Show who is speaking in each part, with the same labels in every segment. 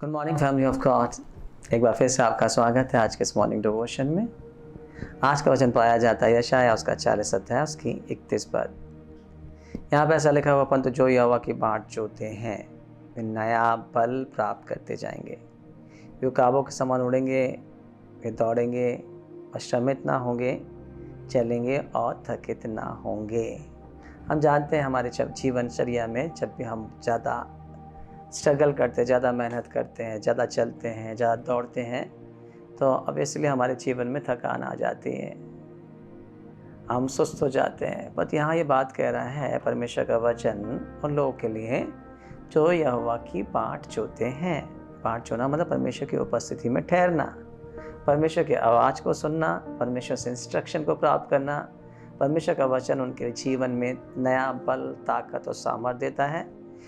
Speaker 1: Good morning family of God. एक बार फिर से आपका स्वागत है आज के इस मॉर्निंग डिवोशन में। आज का वचन पाया जाता है यशायाह उसका 40 अध्याय उसकी 31 पद। यहाँ पे ऐसा लिखा हुआ, परंतु जो यहोवा की बाट जोते हैं वे नया बल प्राप्त करते जाएंगे। वे काबों के समान उड़ेंगे, वे दौड़ेंगे और श्रमित ना होंगे, चलेंगे और थकित ना होंगे। हम जानते हैं हमारे जीवनचर्या में जब भी हम ज़्यादा स्ट्रगल करते हैं, ज़्यादा मेहनत करते हैं, ज़्यादा चलते हैं, ज़्यादा दौड़ते हैं, तो अब इसलिए हमारे जीवन में थकान आ जाती है, हम सुस्त हो जाते हैं। बट यहाँ ये बात कह रहा है परमेश्वर का वचन उन लोगों के लिए जो यहोवा की बाट जोते हैं। बाट जोना मतलब परमेश्वर की उपस्थिति में ठहरना, परमेश्वर की आवाज़ को सुनना, परमेश्वर से इंस्ट्रक्शन को प्राप्त करना। परमेश्वर का वचन उनके जीवन में नया बल, ताकत और सामर्थ्य देता है।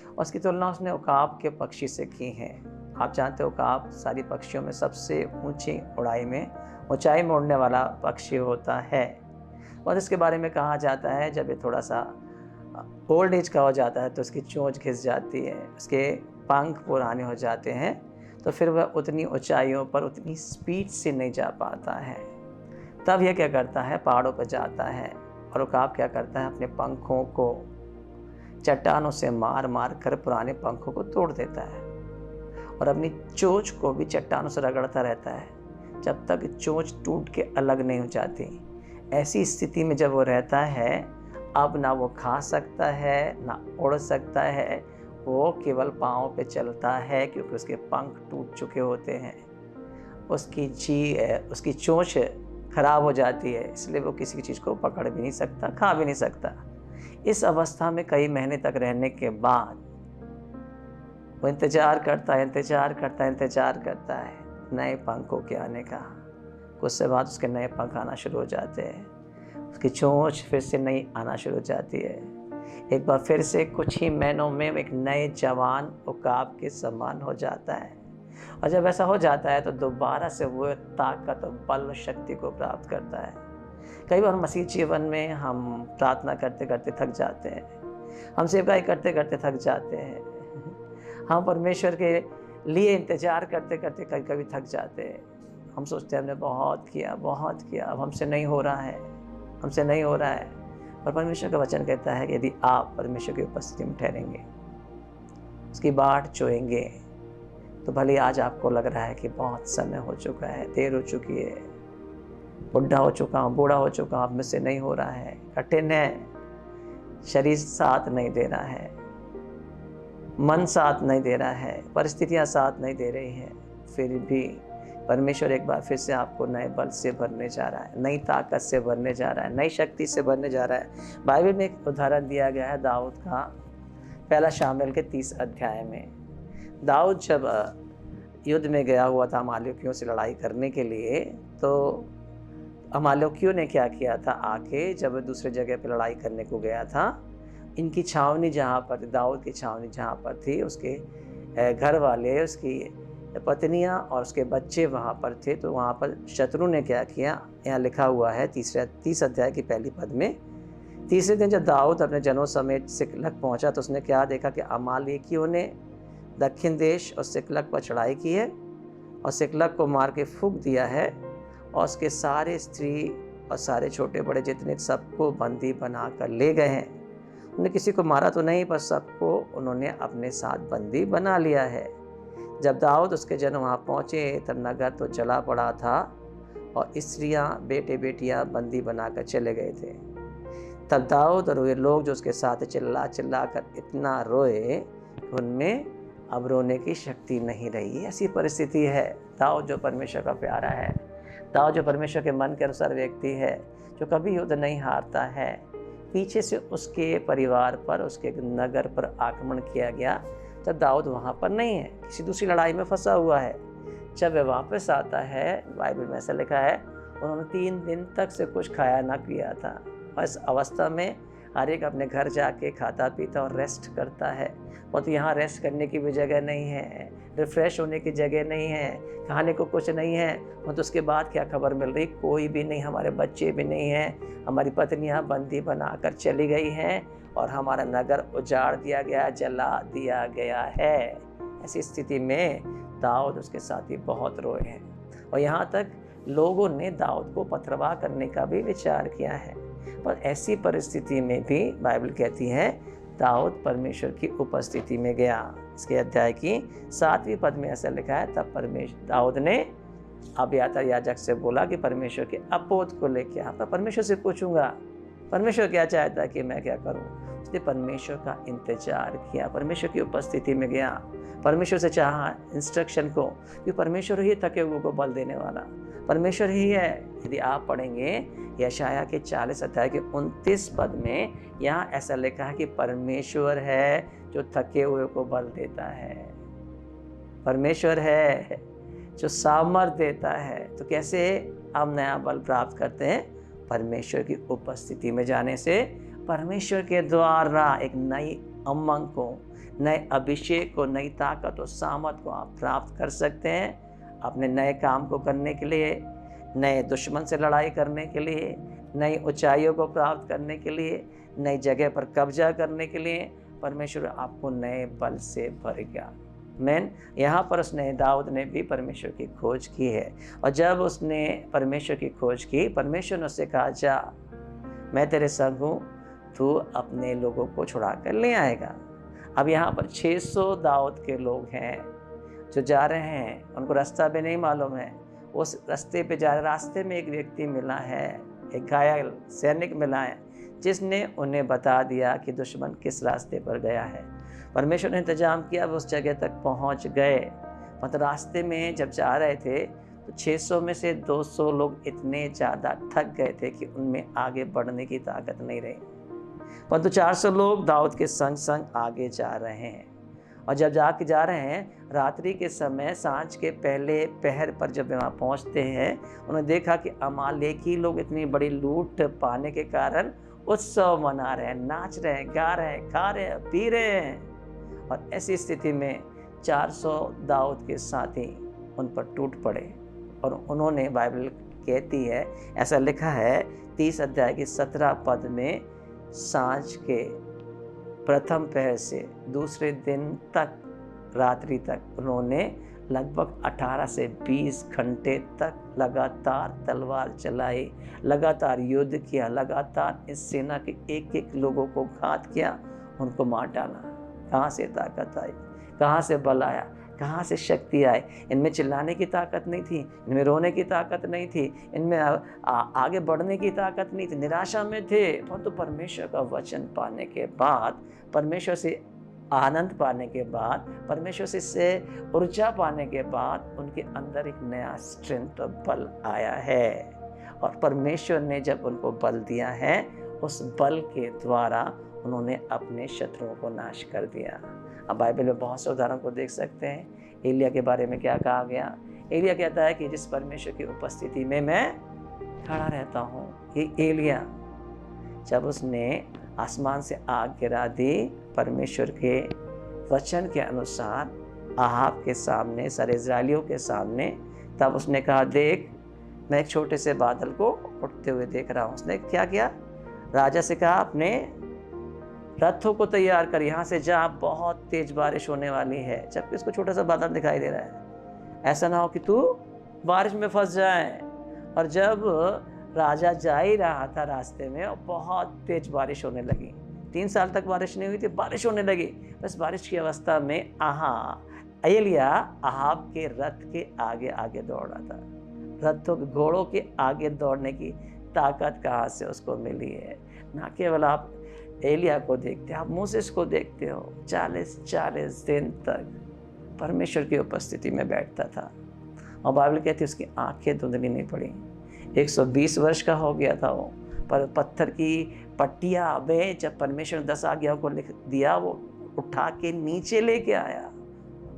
Speaker 1: और उसकी तुलना उसने उकाब के पक्षी से की है। आप जानते हो उकाब सारी पक्षियों में सबसे ऊंची ऊंचाई में उड़ने वाला पक्षी होता है। और इसके बारे में कहा जाता है जब ये थोड़ा सा ओल्ड एज का हो जाता है तो उसकी चोंच घिस जाती है, उसके पंख पुराने हो जाते हैं, तो फिर वह उतनी ऊंचाइयों पर उतनी स्पीड से नहीं जा पाता है। तब यह क्या करता है, पहाड़ों पर जाता है। और उकाब क्या करता है, अपने पंखों को चट्टानों से मार मार कर पुराने पंखों को तोड़ देता है और अपनी चोंच को भी चट्टानों से रगड़ता रहता है जब तक चोंच टूट के अलग नहीं हो जाती। ऐसी स्थिति में जब वो रहता है, अब ना वो खा सकता है ना उड़ सकता है, वो केवल पाँव पे चलता है क्योंकि उसके पंख टूट चुके होते हैं। उसकी चोंच खराब हो जाती है, इसलिए वो किसी चीज़ को पकड़ भी नहीं सकता, खा भी नहीं सकता। इस अवस्था में कई महीने तक रहने के बाद वो इंतजार करता है नए पंखों के आने का। कुछ से बाद उसके नए पंख आना शुरू हो जाते हैं, उसकी चोंच फिर से नई आना शुरू हो जाती है। एक बार फिर से कुछ ही महीनों में एक नए जवान उकाब के समान हो जाता है। और जब ऐसा हो जाता है तो दोबारा से वो ताकत और बल शक्ति को प्राप्त करता है। कई बार मसीह जीवन में हम प्रार्थना करते करते थक जाते हैं, हम सेवकाई करते करते थक जाते हैं, हम परमेश्वर के लिए इंतजार करते करते कभी कभी थक जाते हैं। हम सोचते हैं हमने बहुत किया, अब हमसे नहीं हो रहा है। और परमेश्वर का वचन कहता है कि यदि आप परमेश्वर की उपस्थिति में ठहरेंगे, उसकी बाट जोएंगे, तो भले आज आपको लग रहा है कि बहुत समय हो चुका है, देर हो चुकी है, बूढ़ा हो चुका हूँ, अब मुझसे नहीं हो रहा है, कठिन है, शरीर साथ नहीं दे रहा है, मन साथ नहीं दे रहा है, परिस्थितियाँ साथ नहीं दे रही हैं, फिर भी परमेश्वर एक बार फिर से आपको नए बल से भरने जा रहा है, नई ताकत से भरने जा रहा है, नई शक्ति से भरने जा रहा है। बाइबल में एक उदाहरण दिया गया है दाऊद का, पहला शामुएल के 30 अध्याय में। दाऊद जब युद्ध में गया हुआ था अमालेकियों से लड़ाई करने के लिए, तो अमालेकियों ने क्या किया था, आके जब दूसरे जगह पर लड़ाई करने को गया था, इनकी छावनी जहाँ पर, दाऊद की छावनी जहाँ पर थी, उसके घर वाले, उसकी पत्नियाँ और उसके बच्चे वहाँ पर थे। तो वहाँ पर शत्रु ने क्या किया, यहाँ लिखा हुआ है 30 अध्याय की पहली पद में, तीसरे दिन जब दाऊद अपने जनों समेत सिकलग पहुँचा तो उसने क्या देखा कि अमालेकियों ने दक्षिण देश और सिकलग पर चढ़ाई की है और सिकलग को मार के फूंक दिया है और उसके सारे स्त्री और सारे छोटे बड़े जितने सबको बंदी बना कर ले गए हैं। उन्होंने किसी को मारा तो नहीं, पर सबको उन्होंने अपने साथ बंदी बना लिया है। जब दाऊद उसके जन वहाँ पहुँचे तब नगर तो जला पड़ा था और स्त्रियाँ बेटे बेटियाँ बंदी बनाकर चले गए थे। तब दाऊद और वे लोग जो उसके साथ चिल्ला कर इतना रोए कि उनमें अब रोने की शक्ति नहीं रही। ऐसी परिस्थिति है। दाऊद जो परमेश्वर का प्यारा है, दाऊद जो परमेश्वर के मन के अनुसार व्यक्ति है, जो कभी युद्ध नहीं हारता है, पीछे से उसके परिवार पर, उसके नगर पर आक्रमण किया गया तब दाऊद वहाँ पर नहीं है, किसी दूसरी लड़ाई में फंसा हुआ है। जब वह वापस आता है, बाइबल में ऐसा लिखा है, उन्होंने 3 दिन तक से कुछ खाया ना पिया था। और इस अवस्था में हर एक अपने घर जाके खाता पीता और रेस्ट करता है। और तो यहाँ रेस्ट करने की भी जगह नहीं है, रिफ्रेश होने की जगह नहीं है, खाने को कुछ नहीं है। और तो उसके बाद क्या खबर मिल रही, कोई भी नहीं, हमारे बच्चे भी नहीं हैं, हमारी पत्नियाँ बंदी बनाकर चली गई हैं और हमारा नगर उजाड़ दिया गया, जला दिया गया है। ऐसी स्थिति में दाऊद उसके साथी बहुत रोए हैं, और यहाँ तक लोगों ने दाऊद को पथरवाह करने का भी विचार किया है। पर ऐसी परिस्थिति में भी बाइबल कहती है दाऊद परमेश्वर की उपस्थिति में गया। इसके अध्याय की 7वीं पद में ऐसा लिखा है, तब दाऊद ने अबियातार याजक से बोला कि परमेश्वर के अपोध को लेके आ, पर परमेश्वर से पूछूंगा परमेश्वर क्या चाहता है कि मैं क्या करूं। उसने परमेश्वर का इंतजार किया, परमेश्वर की उपस्थिति में गया, परमेश्वर से चाहा इंस्ट्रक्शन को, कि परमेश्वर ही थके हुए को बल देने वाला परमेश्वर ही है। यदि आप पढ़ेंगे यशाया के 40 अध्याय के 29 पद में, यहाँ ऐसा लिखा है कि परमेश्वर है जो थके हुए को बल देता है, परमेश्वर है जो सामर्थ देता है। तो कैसे हम नया बल प्राप्त करते हैं? परमेश्वर की उपस्थिति में जाने से, परमेश्वर के द्वारा एक नई उमंग को, नए अभिषेक को, नई ताकत और सामर्थ को आप प्राप्त कर सकते हैं अपने नए काम को करने के लिए, नए दुश्मन से लड़ाई करने के लिए, नई ऊंचाइयों को प्राप्त करने के लिए, नई जगह पर कब्जा करने के लिए। परमेश्वर आपको नए बल से भरेगा। मैन यहाँ पर उसने दाऊद ने भी परमेश्वर की खोज की है, और जब उसने परमेश्वर की खोज की, परमेश्वर ने उससे कहा जा मैं तेरे संग हूँ, तू अपने लोगों को छुड़ा कर ले आएगा। अब यहाँ पर 600 दाऊद के लोग हैं जो जा रहे हैं, उनको रास्ता भी नहीं मालूम है। उस रास्ते पे जा रहे, रास्ते में एक व्यक्ति मिला है, एक घायल सैनिक मिला है, जिसने उन्हें बता दिया कि दुश्मन किस रास्ते पर गया है। परमेश्वर ने इंतजाम किया, वो उस जगह तक पहुंच गए। मतलब रास्ते में जब जा रहे थे तो 600 में से 200 लोग इतने ज़्यादा थक गए थे कि उनमें आगे बढ़ने की ताकत नहीं रही, परंतु 400 लोग दाऊद के संग संग आगे जा रहे हैं। और जब जाके जा रहे हैं, रात्रि के समय सांझ के पहले पहर पर जब वहाँ पहुँचते हैं, उन्होंने देखा कि अमालेकी लोग इतनी बड़ी लूट पाने के कारण उत्सव मना रहे हैं, नाच रहे हैं, गा रहे हैं, खा रहे हैं, पी रहे हैं। और ऐसी स्थिति में 400 दाऊद के साथी उन पर टूट पड़े, और उन्होंने, बाइबल कहती है, ऐसा लिखा है 30 अध्याय की 17 पद में, सांझ के प्रथम पहर से दूसरे दिन तक, रात्रि तक उन्होंने लगभग 18 से 20 घंटे तक लगातार तलवार चलाई, लगातार युद्ध किया, लगातार इस सेना के एक एक लोगों को घात किया, उनको मार डाला। कहाँ से ताकत आई, कहाँ से बल आया, कहाँ से शक्ति आई? इनमें चिल्लाने की ताकत नहीं थी, इनमें रोने की ताकत नहीं थी, इनमें आगे बढ़ने की ताकत नहीं थी, निराशा में थे। परंतु परमेश्वर का वचन पाने के बाद, परमेश्वर से आनंद पाने के बाद, परमेश्वर से ऊर्जा पाने के बाद उनके अंदर एक नया स्ट्रेंथ और बल आया है। और परमेश्वर ने जब उनको बल दिया है, उस बल के द्वारा उन्होंने अपने शत्रुओं को नाश कर दिया। अब बाइबल में बहुत से उदाहरण को देख सकते हैं। एलिया के बारे में क्या कहा गया? एलिया कहता है कि जिस परमेश्वर की उपस्थिति में मैं खड़ा रहता हूँ, ये एलिया जब उसने आसमान से आग गिरा दी परमेश्वर के वचन के अनुसार आहाब के सामने, सारे इजराइलियों के सामने, तब उसने कहा देख मैं एक छोटे से बादल को उठते हुए देख रहा हूँ। उसने क्या किया? राजा से कहा अपने रथों को तैयार कर, यहाँ से जा, बहुत तेज बारिश होने वाली है। जबकि उसको छोटा सा बादल दिखाई दे रहा है, ऐसा ना हो कि तू बारिश में फंस जाए। और जब राजा जा ही रहा था रास्ते में, और बहुत तेज बारिश होने लगी, 3 साल तक बारिश नहीं हुई थी, बारिश होने लगी। बस बारिश की अवस्था में एलिया आहाब के रथ के आगे आगे दौड़ रहा था। रथों के, घोड़ों के आगे दौड़ने की ताकत कहाँ से उसको मिली है? ना केवल आप एलिया को देखते, आप मूसेस को देखते हो, 40 दिन तक परमेश्वर की उपस्थिति में बैठता था। और बाइबल कहती है उसकी आंखें धुंधली नहीं पड़ी। 120 वर्ष का हो गया था वो, पर पत्थर की पट्टियां में जब परमेश्वर ने 10 आज्ञाओं को लिख दिया, वो उठा के नीचे लेके आया,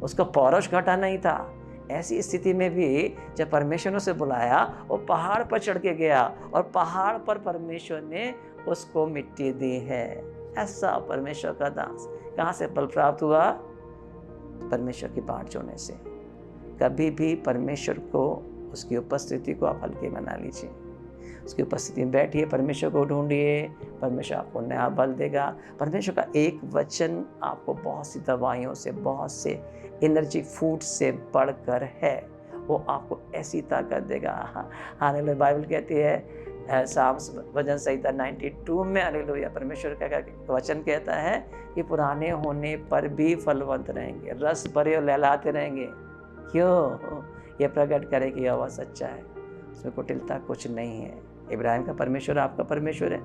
Speaker 1: उसका पौरुष घटा नहीं था। ऐसी स्थिति में भी जब परमेश्वर ने उसे बुलाया, वो पहाड़ पर चढ़ के गया, और पहाड़ पर परमेश्वर ने उसको मिट्टी दी है। ऐसा परमेश्वर का दास कहाँ से बल प्राप्त हुआ? परमेश्वर की बाट जोड़ने से। कभी भी परमेश्वर को, उसकी उपस्थिति को आप हल्के में ना लीजिए। उसकी उपस्थिति में बैठिए, परमेश्वर को ढूंढिए, परमेश्वर आपको नया बल देगा। परमेश्वर का एक वचन आपको बहुत सी दवाइयों से, बहुत से एनर्जी फूड से बढ़कर है। वो आपको ऐसी ताकत देगा। हालेलुया। बाइबल कहती है साम्स भजन संहिता 92 में, हालेलुया, परमेश्वर का वचन कहता है कि पुराने होने पर भी फलवंत रहेंगे, रस भरे और लहलाते रहेंगे। क्यों? ये प्रकट करे कि यहोवा सच्चा है, उसमें कुटिलता कुछ नहीं है। इब्राहिम का परमेश्वर आपका परमेश्वर है,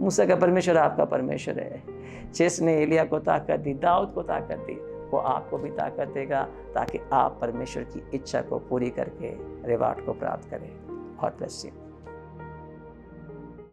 Speaker 1: मूसा का परमेश्वर आपका परमेश्वर है। जिसने एलिया को ताकत दी, दाऊद को ताकत दी, वो आपको भी ताकत देगा, ताकि आप परमेश्वर की इच्छा को पूरी करके रिवार्ड को प्राप्त करें। God bless you.